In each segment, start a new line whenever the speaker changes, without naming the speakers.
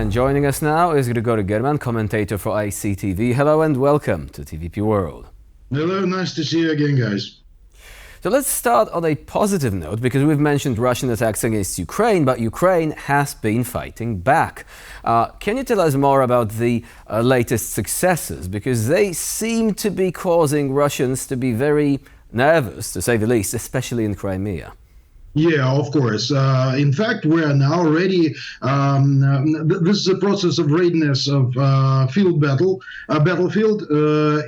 And joining us now is Grigory German, commentator for ICTV. Hello and welcome to TVP World.
Hello, nice to see you again, guys.
So let's start on a positive note, because we've mentioned Russian attacks against Ukraine, but Ukraine has been fighting back. Can you tell us more about the latest successes? Because they seem to be causing Russians to be very nervous, to say the least, especially in Crimea.
Yeah, of course. In fact, we are now ready. This is a process of readiness of battlefield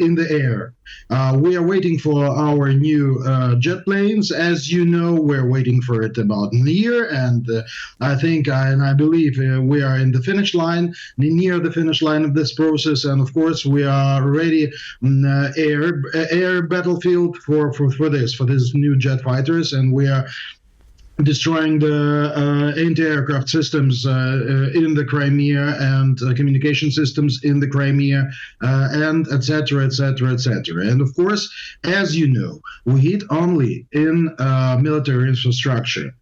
in the air. We are waiting for our new jet planes. As you know, we're waiting for it about a year, and I think and I believe we are in the finish line, near the finish line of this process. And of course, we are ready air battlefield for this new jet fighters, and we are destroying the anti-aircraft systems in the Crimea and communication systems in the Crimea, and etc., etc., etc. And of course, as you know, we hit only in military infrastructure.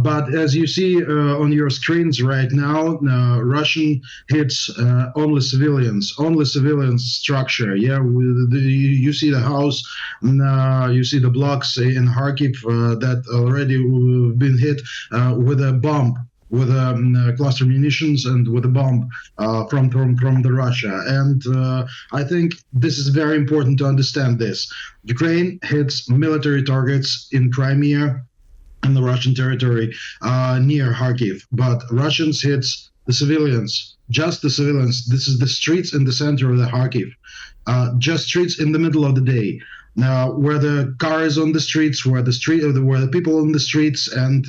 But as you see on your screens right now, Russian hits only civilian structure. Yeah, you see the house, you see the blocks in Kharkiv that already been hit with a bomb, with cluster munitions and with a bomb from the Russia. And I think this is very important to understand this. Ukraine hits military targets in Crimea and the Russian territory near Kharkiv, but Russians hits the civilians, just the civilians. This is the streets in the center of the Kharkiv, just streets in the middle of the day. Now, where the car is on the streets, where the people on the streets, and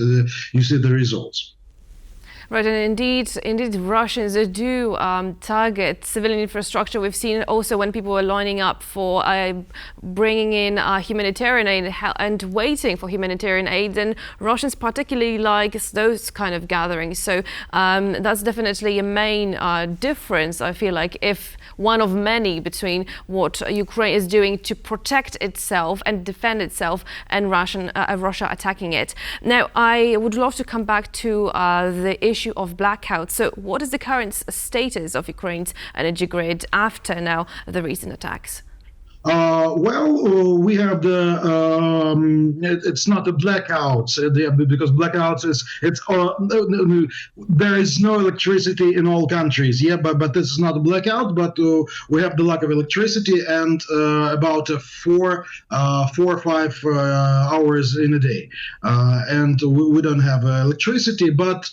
you see the results.
Right, and indeed, Russians do target civilian infrastructure. We've seen also when people were lining up for bringing in humanitarian aid and waiting for humanitarian aid, and Russians particularly like those kind of gatherings. So that's definitely a main difference, I feel like, if one of many between what Ukraine is doing to protect itself and defend itself and Russia attacking it. Now, I would love to come back to the issue of blackouts. So what is the current status of Ukraine's energy grid after now the recent attacks?
We have it's not a blackout because blackouts there is no electricity in all countries. Yeah, but this is not a blackout. But we have the lack of electricity and about 4 or 5 hours in a day, and we don't have electricity. But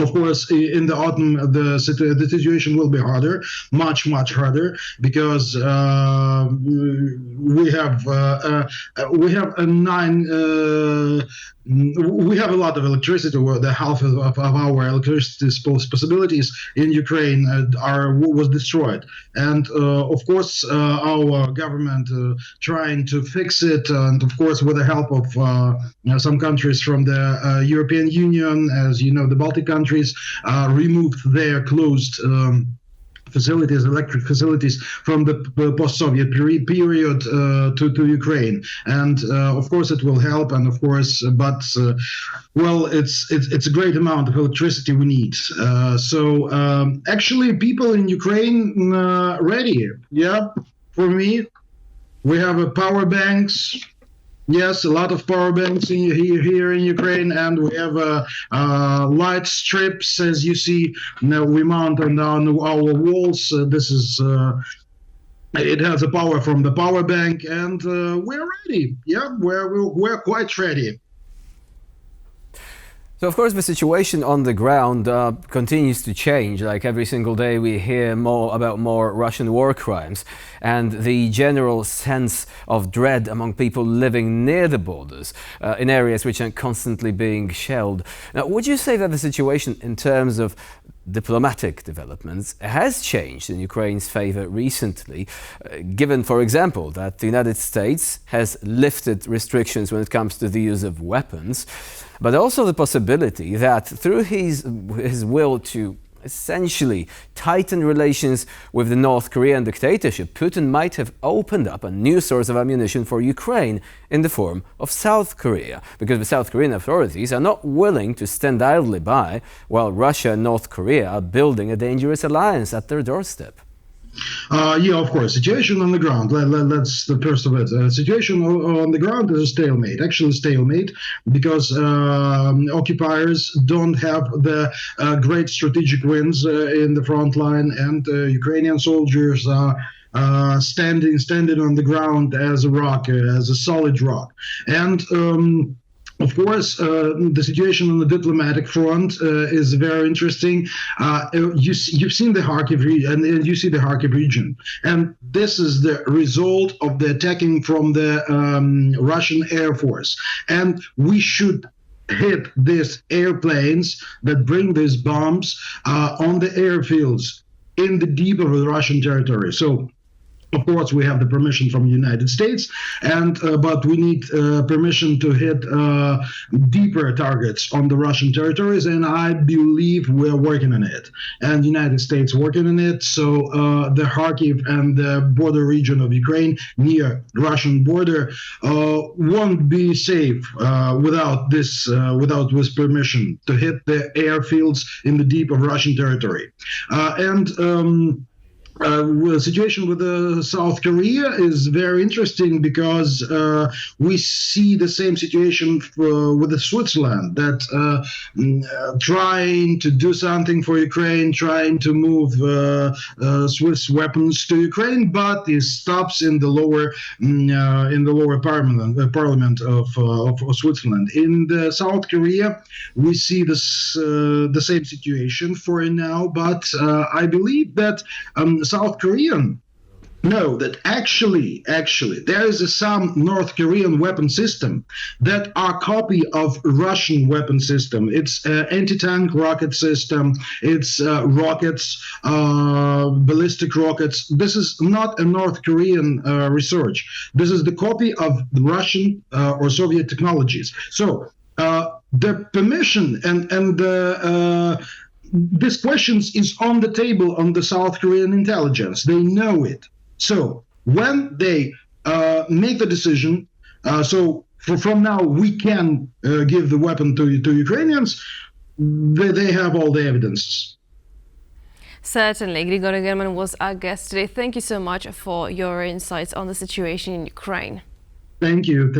of course, in the autumn, the situation will be harder, much harder, because we have a lot of electricity. The half of our electricity possibilities in Ukraine was destroyed, and of course, our government trying to fix it, and of course, with the help of some countries from the European Union, as you know, the Baltic countries removed their closed facilities, electric facilities from the post-Soviet period to Ukraine, and of course it will help. And of course, but well, it's a great amount of electricity we need. So actually, people in Ukraine ready. Yeah, for me, we have power banks. Yes, a lot of power banks here in Ukraine, and we have light strips, as you see. Now we mount on our walls. This is it has a power from the power bank, and we're ready. Yeah, we're quite ready.
So, of course, the situation on the ground continues to change. Like every single day, we hear about more Russian war crimes, and the general sense of dread among people living near the borders, in areas which are constantly being shelled. Now, would you say that the situation in terms of diplomatic developments has changed in Ukraine's favor recently, given, for example, that the United States has lifted restrictions when it comes to the use of weapons, but also the possibility that through his will to essentially tightened relations with the North Korean dictatorship, Putin might have opened up a new source of ammunition for Ukraine in the form of South Korea, because the South Korean authorities are not willing to stand idly by while Russia and North Korea are building a dangerous alliance at their doorstep.
Yeah, of course. Situation on the ground. Let's the first of it. Situation on the ground is a stalemate. Actually, stalemate because occupiers don't have the great strategic wins in the front line, and Ukrainian soldiers are standing on the ground as a rock, as a solid rock, and. Of course, the situation on the diplomatic front is very interesting. You've seen the Kharkiv region, and you see the Kharkiv region, and this is the result of the attacking from the Russian Air Force. And we should hit these airplanes that bring these bombs on the airfields in the deep of the Russian territory. So. Of course, we have the permission from the United States, but we need permission to hit deeper targets on the Russian territories, and I believe we're working on it. And the United States working on it, so the Kharkiv and the border region of Ukraine near Russian border won't be safe without this permission to hit the airfields in the deep of Russian territory. The situation with South Korea is very interesting because we see the same situation with Switzerland, that trying to do something for Ukraine, trying to move Swiss weapons to Ukraine, but it stops in the lower parliament of Switzerland. In the South Korea, we see the same situation for now, but I believe that South Korean know that actually there is some North Korean weapon system that are copy of Russian weapon system. It's anti-tank rocket system, it's rockets, ballistic rockets. This is not a North Korean research. This is the copy of the Russian or Soviet technologies. So the permission and this question is on the table on the South Korean intelligence. They know it. So when they make the decision, from now we can give the weapon to Ukrainians, they have all the evidences.
Certainly. Grigory German was our guest today. Thank you so much for your insights on the situation in Ukraine.
Thank you.